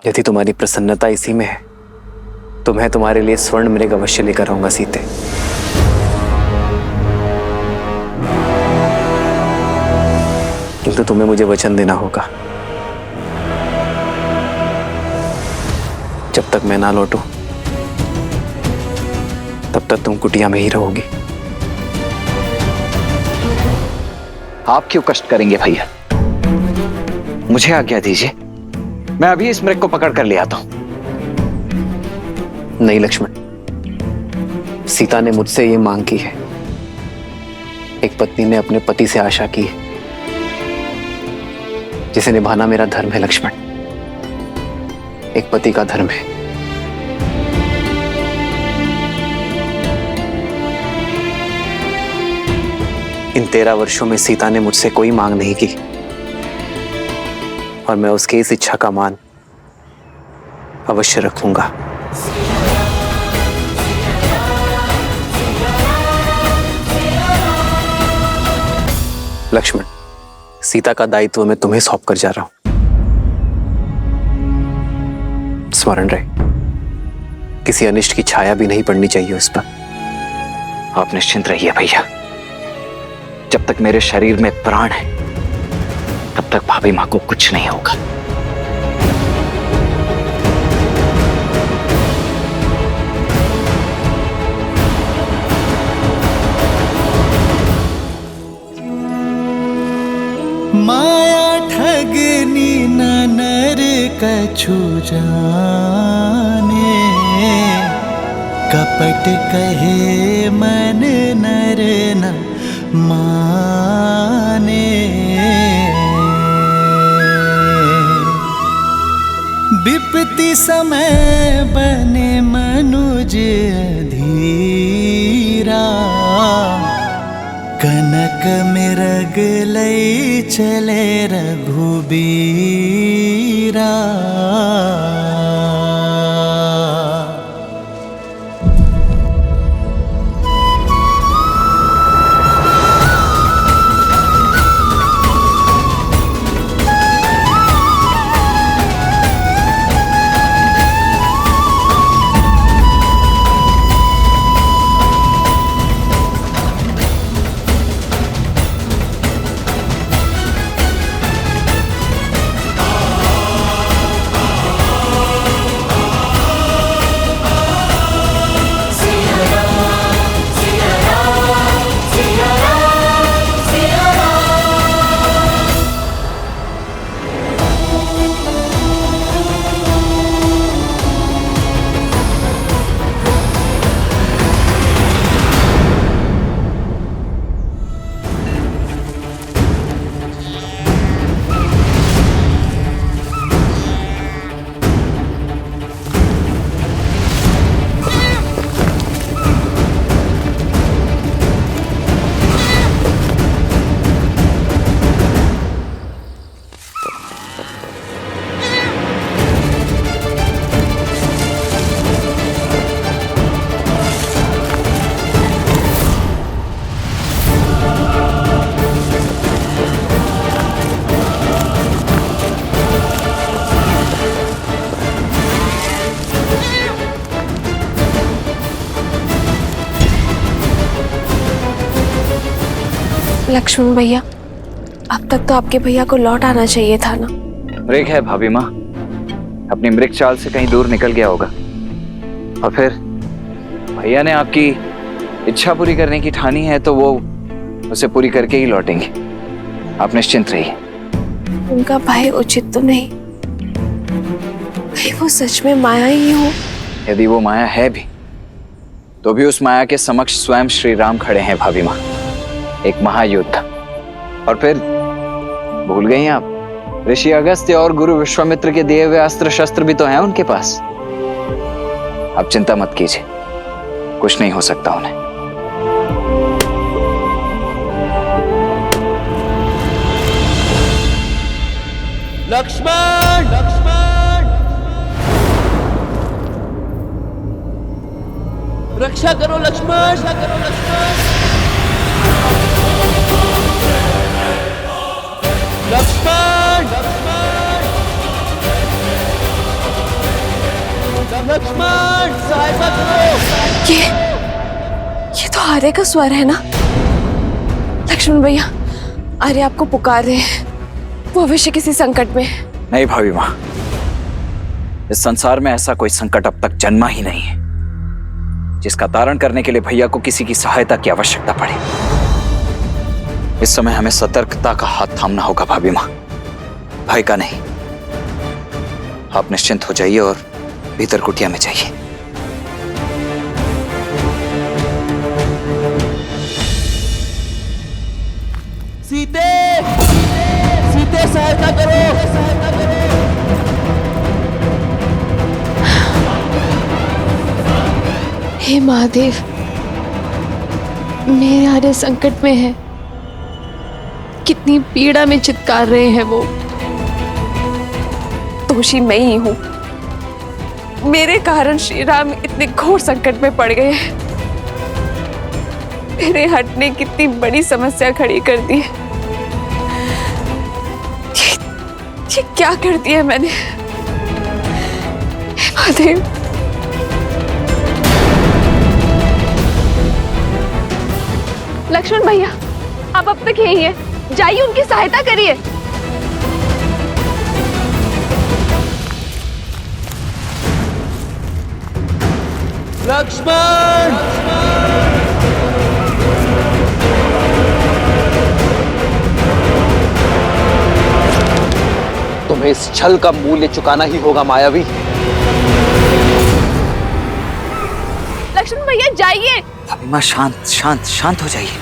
यदि तुम्हारी प्रसन्नता इसी में है तो मैं तुम्हारे लिए स्वर्ण मृग अवश्य लेकर आऊंगा सीते। किंतु तुम्हें मुझे वचन देना होगा, जब तक मैं ना लौटूं तब तक तुम कुटिया में ही रहोगी। आप क्यों कष्ट करेंगे भैया, मुझे आज्ञा दीजिए, मैं अभी इस मृग को पकड़ कर ले आता हूं। नहीं लक्ष्मण, सीता ने मुझसे ये मांग की है। एक पत्नी ने अपने पति से आशा की है, जिसे निभाना मेरा धर्म है लक्ष्मण, एक पति का धर्म है। इन 13 वर्षों में सीता ने मुझसे कोई मांग नहीं की और मैं उसकी इस इच्छा का मान अवश्य रखूंगा। लक्ष्मण, सीता का दायित्व मैं तुम्हें सौंप कर जा रहा हूं। स्मरण रहे, किसी अनिष्ट की छाया भी नहीं पड़नी चाहिए उस पर। आप निश्चिंत रहिए भैया, जब तक मेरे शरीर में प्राण है तब तक भाभी मां को कुछ नहीं होगा। माया ठगनी न नर कछु जाने, कपट कहे मन नर न माने। विपत्ति समय बने मनुज धीरा, कनक मृग लई चले रघुबीरा। लक्ष्मण भैया, अब तक तो आपके भैया को लौट आना चाहिए था ना। मृग है भाभी माँ, अपनी मृग चाल से कहीं दूर निकल गया होगा, और फिर भैया ने आपकी इच्छा पूरी करने की ठानी है तो वो उसे पूरी करके ही लौटेंगे। आप निश्चिंत रहिए। उनका भय उचित तो नहीं, कहीं वो सच में माया ही हो। यदि वो माया है भी तो भी उस माया के समक्ष स्वयं श्री राम खड़े हैं भाभी माँ, एक महायुद्ध। और फिर भूल गई आप, ऋषि अगस्त्य और गुरु विश्वामित्र के दिए हुए अस्त्र शस्त्र भी तो हैं उनके पास। आप चिंता मत कीजिए, कुछ नहीं हो सकता उन्हें। लक्ष्मण, लक्ष्मण, रक्षा करो लक्ष्मण, रक्षा करो लक्ष्मण, लक्ष्मण, लक्ष्मण। लक्ष्मण सहायता करो। ये तो आर्य का स्वर है ना। लक्ष्मण भैया, आर्य आपको पुकार रहे हैं। वो अवश्य किसी संकट में है। नहीं भाभी माँ, इस संसार में ऐसा कोई संकट अब तक जन्मा ही नहीं है जिसका तारण करने के लिए भैया को किसी की सहायता की आवश्यकता पड़े। इस समय हमें सतर्कता का हाथ थामना होगा भाभी माँ, भय का नहीं। आप निश्चिंत हो जाइए और भीतर कुटिया में जाइए। सीते, सीते सहायता करो, सहायता करो। हे महादेव, मेरे आर्य संकट में है। कितनी पीड़ा में चित्कार रहे हैं वो। दोषी मैं ही हूं। मेरे कारण श्री राम इतने घोर संकट में पड़ गए हैं। मेरे हट ने कितनी बड़ी समस्या खड़ी कर दी है। ये क्या कर दिया मैंने? हे महादेव, लक्ष्मण भैया, आप अब तक यही है। जाइए, उनकी सहायता करिए। लक्ष्मण, तुम्हें इस छल का मूल्य चुकाना ही होगा मायावी। लक्ष्मण भैया जाइए। भाभी माँ शांत शांत शांत हो जाइए।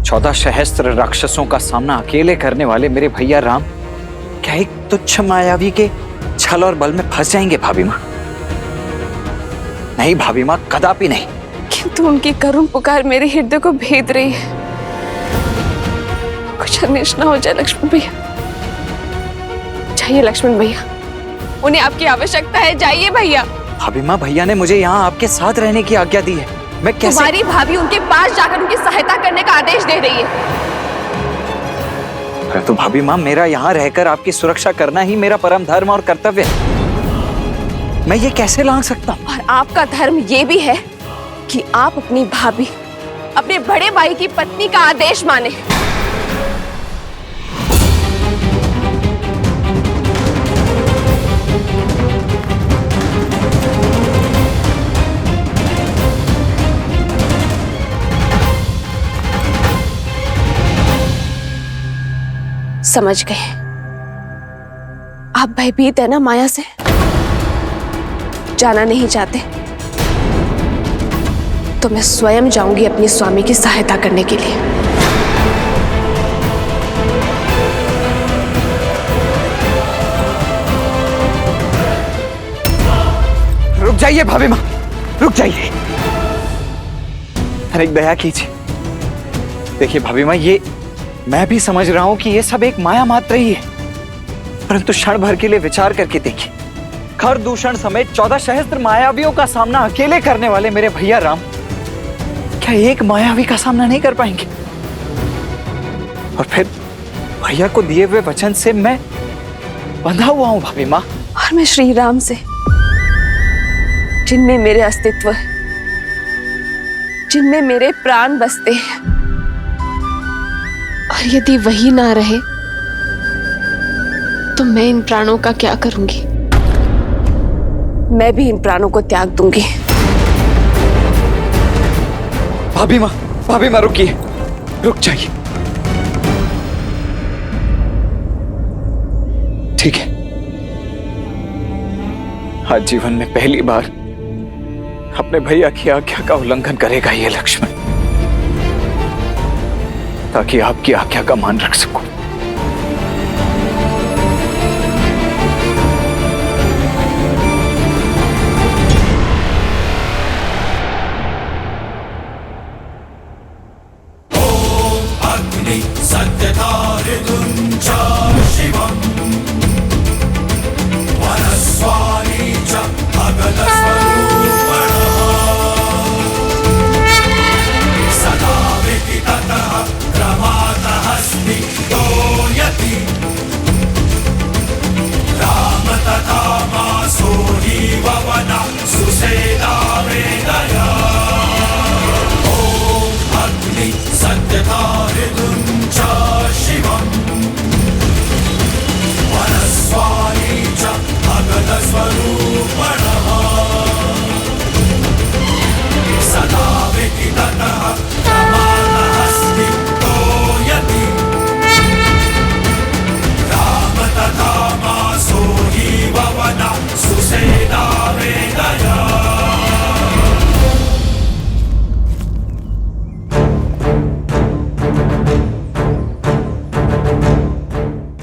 14 सहस्त्र राक्षसों का सामना अकेले करने वाले मेरे भैया राम क्या एक तुच्छ मायावी के छल और बल में फंस जाएंगे भाभी माँ? नहीं भाभी माँ, कदापि नहीं। किंतु उनकी करुण पुकार मेरे हृदय को भेद रही है। कुछ अनिष्ट ना हो जाए लक्ष्मण भैया। जाइए लक्ष्मण भैया, उन्हें आपकी आवश्यकता है। जाइए भैया। भाभी माँ, भैया ने मुझे यहाँ आपके साथ रहने की आज्ञा दी है। मैं कैसे? तुम्हारी भाभी उनके पास जाकर उनकी सहायता करने का आदेश दे रही है। तो भाभी माँ, मेरा यहाँ रहकर आपकी सुरक्षा करना ही मेरा परम धर्म और कर्तव्य है। मैं ये कैसे लांघ सकता हूँ? और आपका धर्म ये भी है कि आप अपनी भाभी, अपने बड़े भाई की पत्नी का आदेश माने। समझ गए। आप भयभीत है ना माया से? जाना नहीं चाहते तो मैं स्वयं जाऊंगी अपनी स्वामी की सहायता करने के लिए। रुक जाइए भाभी माँ, रुक जाइए। अरे दया कीजिए। देखिए भाभी माँ, ये मैं भी समझ रहा हूं कि ये सब एक माया मात्र ही है, परंतु क्षण भर के लिए विचार करके देखिए। खर दूषण समेत 14 सहस्त्र मायावियों का सामना अकेले करने वाले मेरे भैया राम क्या एक मायावी का सामना नहीं कर पाएंगे? और फिर भैया को दिए हुए वचन से मैं बंधा हुआ हूं भाभी माँ। और मैं श्री राम से, जिनमें मेरे अस्तित्व है, जिनमें मेरे प्राण बसते हैं, और यदि वही ना रहे तो मैं इन प्राणों का क्या करूंगी? मैं भी इन प्राणों को त्याग दूंगी। भाभी माँ रुकिए, रुक जाइए। ठीक है, आज जीवन में पहली बार अपने भैया की आज्ञा का उल्लंघन करेगा ये लक्ष्मण, ताकि आपकी आज्ञा का मान रख सकूं। राम तथा मासो ही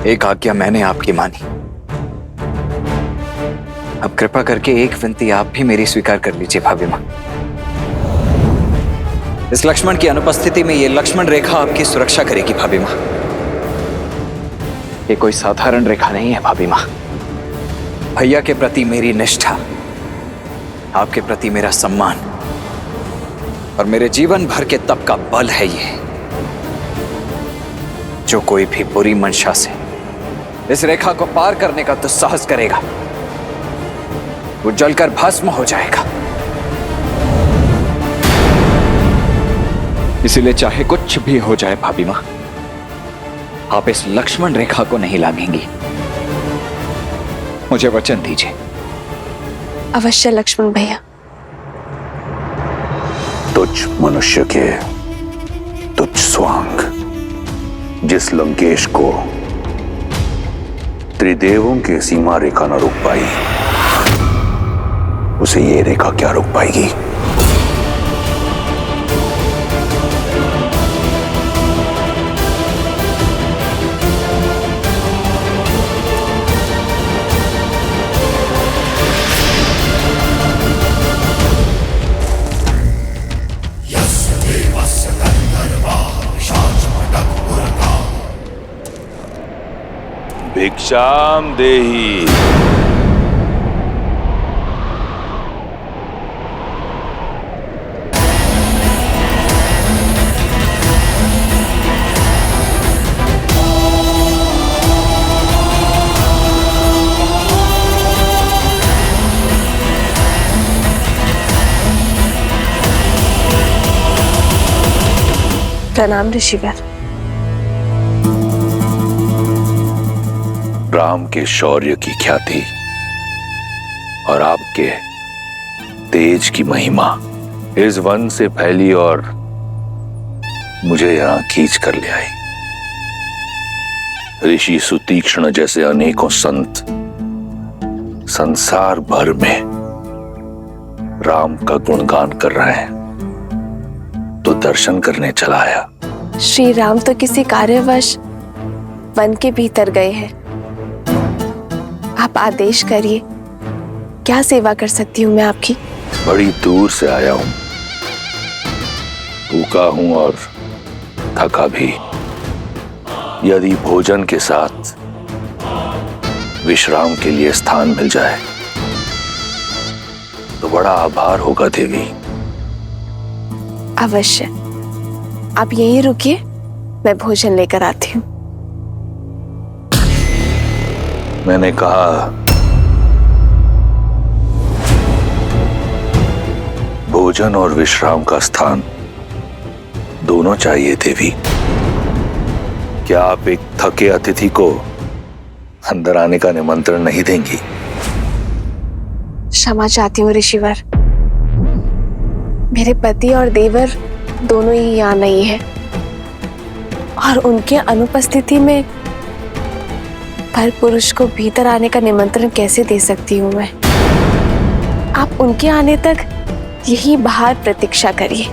एक आज्ञा मैंने आपकी मानी, अब कृपा करके एक विनती आप भी मेरी स्वीकार कर लीजिए भाभी मां। इस लक्ष्मण की अनुपस्थिति में ये लक्ष्मण रेखा आपकी सुरक्षा करेगी भाभी मां। ये कोई साधारण रेखा नहीं है भाभी मां। भैया के प्रति मेरी निष्ठा, आपके प्रति मेरा सम्मान और मेरे जीवन भर के तप का बल है ये। जो कोई भी बुरी मंशा से इस रेखा को पार करने का दुस्साहस करेगा, वो जलकर भस्म हो जाएगा। इसीलिए चाहे कुछ भी हो जाए भाभी मां, आप इस लक्ष्मण रेखा को नहीं लांघेंगी। मुझे वचन दीजिए। अवश्य लक्ष्मण भैया। तुच्छ मनुष्य के तुच्छ स्वांग जिस लंकेश को त्रिदेवों की सीमा रेखा न रोक पाई, उसे ये रेखा क्या रोक पाएगी। भिक्षाम देहि। प्रणाम ऋषिवर। राम के शौर्य की ख्याति और आपके तेज की महिमा इस वन से फैली और मुझे यहां खींच कर ले आई। ऋषि सुतीक्ष्ण जैसे अनेकों संत संसार भर में राम का गुणगान कर रहे हैं, तो दर्शन करने चला आया। श्री राम तो किसी कार्यवश वन के भीतर गए हैं। आप आदेश करिए, क्या सेवा कर सकती हूँ मैं आपकी। बड़ी दूर से आया हूं, भूखा हूं और थका भी। यदि भोजन के साथ विश्राम के लिए स्थान मिल जाए तो बड़ा आभार होगा देवी। अवश्य, आप यहीं रुकिए, मैं भोजन लेकर आती हूँ। मैंने कहा भोजन और विश्राम का स्थान दोनों चाहिए देवी। क्या आप एक थके अतिथि को अंदर आने का निमंत्रण नहीं देंगी? क्षमा चाहती हूँ ऋषिवर, मेरे पति और देवर दोनों ही यहाँ नहीं है और उनके अनुपस्थिति में पर पुरुष को भीतर आने का निमंत्रण कैसे दे सकती हूँ मैं। आप उनके आने तक यहीं बाहर प्रतीक्षा करिए।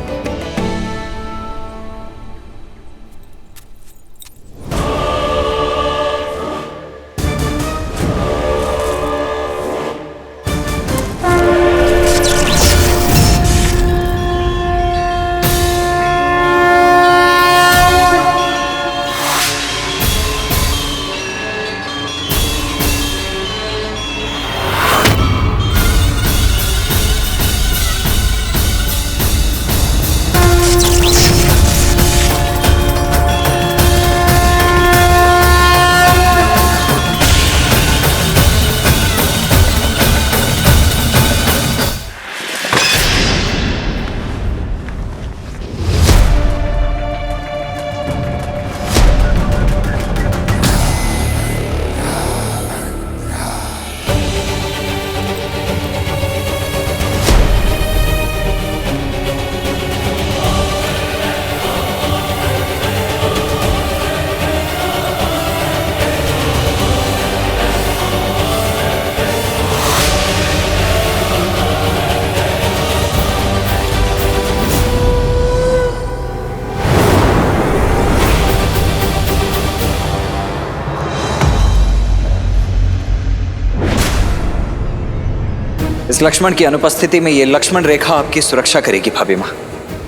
इस लक्ष्मण की अनुपस्थिति में ये लक्ष्मण रेखा आपकी सुरक्षा करेगी भाभी माँ।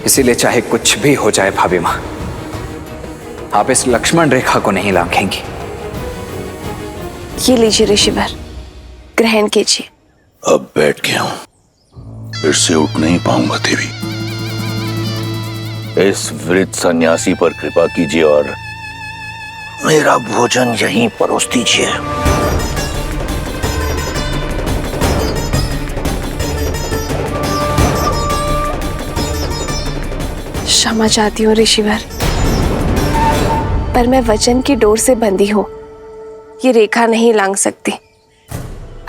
इसीलिए चाहे कुछ भी हो जाए भाभी माँ, आप इस लक्ष्मण रेखा को नहीं लांघेंगी। ये लीजिए ऋषिवर, ग्रहण कीजिए। अब बैठ गया हूं, फिर से उठ नहीं पाऊंगा देवी। इस वृद्ध सन्यासी पर कृपा कीजिए और मेरा भोजन यहीं परोस दीजिए। क्षमा चाहती हूँ ऋषिवर, पर मैं वचन की डोर से बंधी हूँ, ये रेखा नहीं लांघ सकती।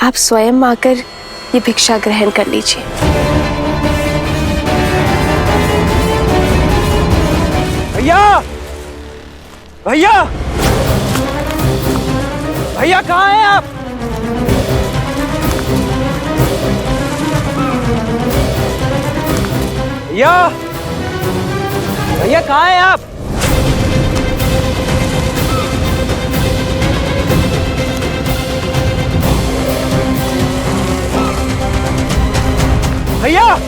आप स्वयं आकर ये भिक्षा ग्रहण कर लीजिए। भैया, भैया, भैया कहाँ हैं आप? भैया, भैया कहाँ हैं आप? भैया,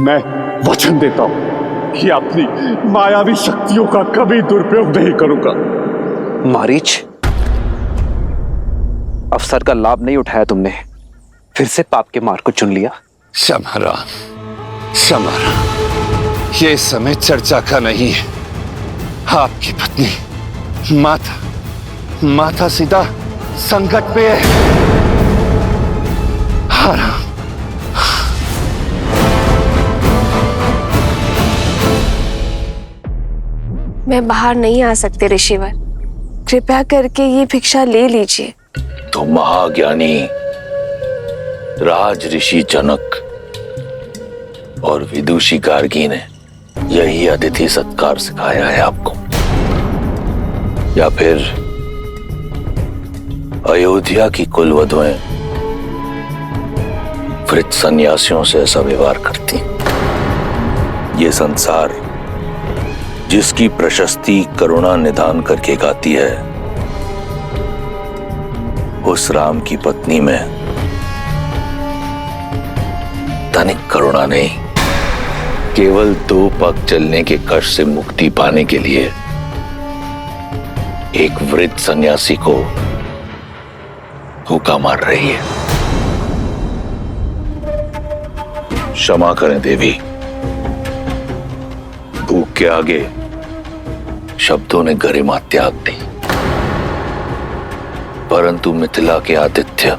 मैं वचन देता हूं कि अपनी मायावी शक्तियों का कभी दुरुपयोग नहीं करूंगा। मारीच, अवसर का लाभ नहीं उठाया तुमने, फिर से पाप के मार्ग को चुन लिया। समाराम, समाराम, ये समय चर्चा का नहीं है। आपकी पत्नी माता सीता संकट पे है। हारा मैं बाहर नहीं आ सकती ऋषिवर, कृपया करके ये भिक्षा ले लीजिए। तो महाज्ञानी राज ऋषि जनक और विदुषी गार्गी ने यही अतिथि सत्कार सिखाया है आपको, या फिर अयोध्या की कुलवधुएं वृद्ध सन्यासियों से ऐसा व्यवहार करती? ये संसार जिसकी प्रशस्ति करुणा निदान करके गाती है, उस राम की पत्नी में तनिक करुणा नहीं, केवल 2 पग चलने के कष्ट से मुक्ति पाने के लिए एक वृद्ध सन्यासी को हुक्का मार रही है। क्षमा करें देवी, भूख के आगे शब्दों ने गरिमा त्याग दी, परंतु मिथिला के आतिथ्य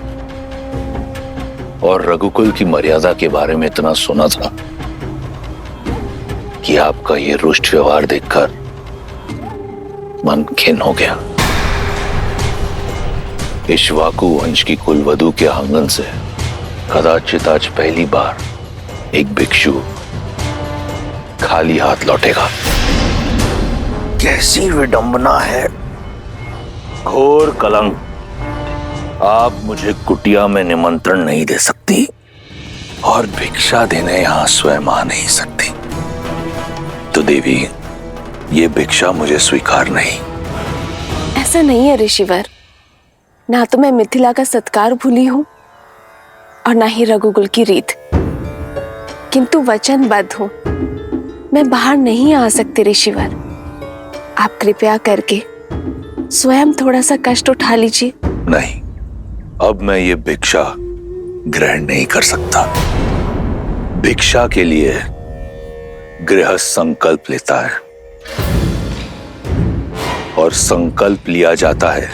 और रघुकुल की मर्यादा के बारे में इतना सुना था कि आपका ये रुष्ट व्यवहार देखकर मन खिन्न हो गया। इक्ष्वाकु वंश की कुलवधु के आंगन से कदाचित आज पहली बार एक भिक्षु खाली हाथ लौटेगा। कैसी विडंबना है, घोर कलंक। आप मुझे कुटिया में निमंत्रण नहीं दे सकती और भिक्षा देने यहां स्वयं आ नहीं सकती, तो देवी ये भिक्षा मुझे स्वीकार नहीं। ऐसा नहीं है ऋषिवर, ना तो मैं मिथिला का सत्कार भूली हूं और ना ही रघुकुल की रीत, किंतु वचनबद्ध हूं, मैं बाहर नहीं आ सकती ऋषिवर। आप कृपया करके स्वयं थोड़ा सा कष्ट उठा लीजिए। नहीं, अब मैं ये भिक्षा ग्रहण नहीं कर सकता। भिक्षा के लिए गृहस्थ संकल्प लेता है और संकल्प लिया जाता है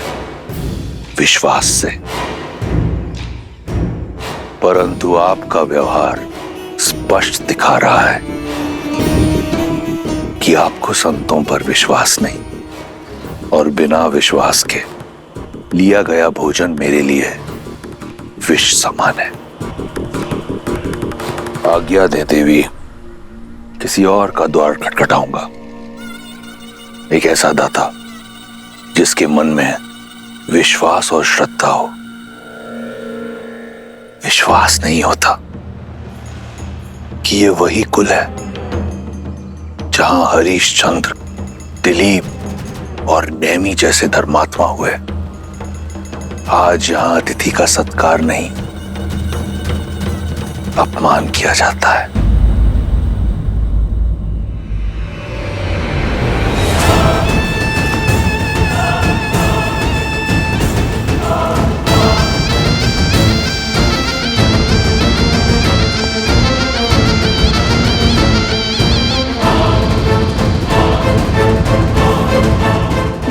विश्वास से, परंतु आपका व्यवहार स्पष्ट दिखा रहा है कि आपको संतों पर विश्वास नहीं और बिना विश्वास के लिया गया भोजन मेरे लिए विष समान है। आज्ञा दे देवी, किसी और का द्वार खटखटाऊंगा। एक ऐसा दाता जिसके मन में विश्वास और श्रद्धा हो। विश्वास नहीं होता कि ये वही कुल है जहां हरीशचंद्र, दिलीप और नेमी जैसे धर्मात्मा हुए। आज यहां अतिथि का सत्कार नहीं, अपमान किया जाता है।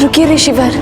रुकिए ऋषिवर।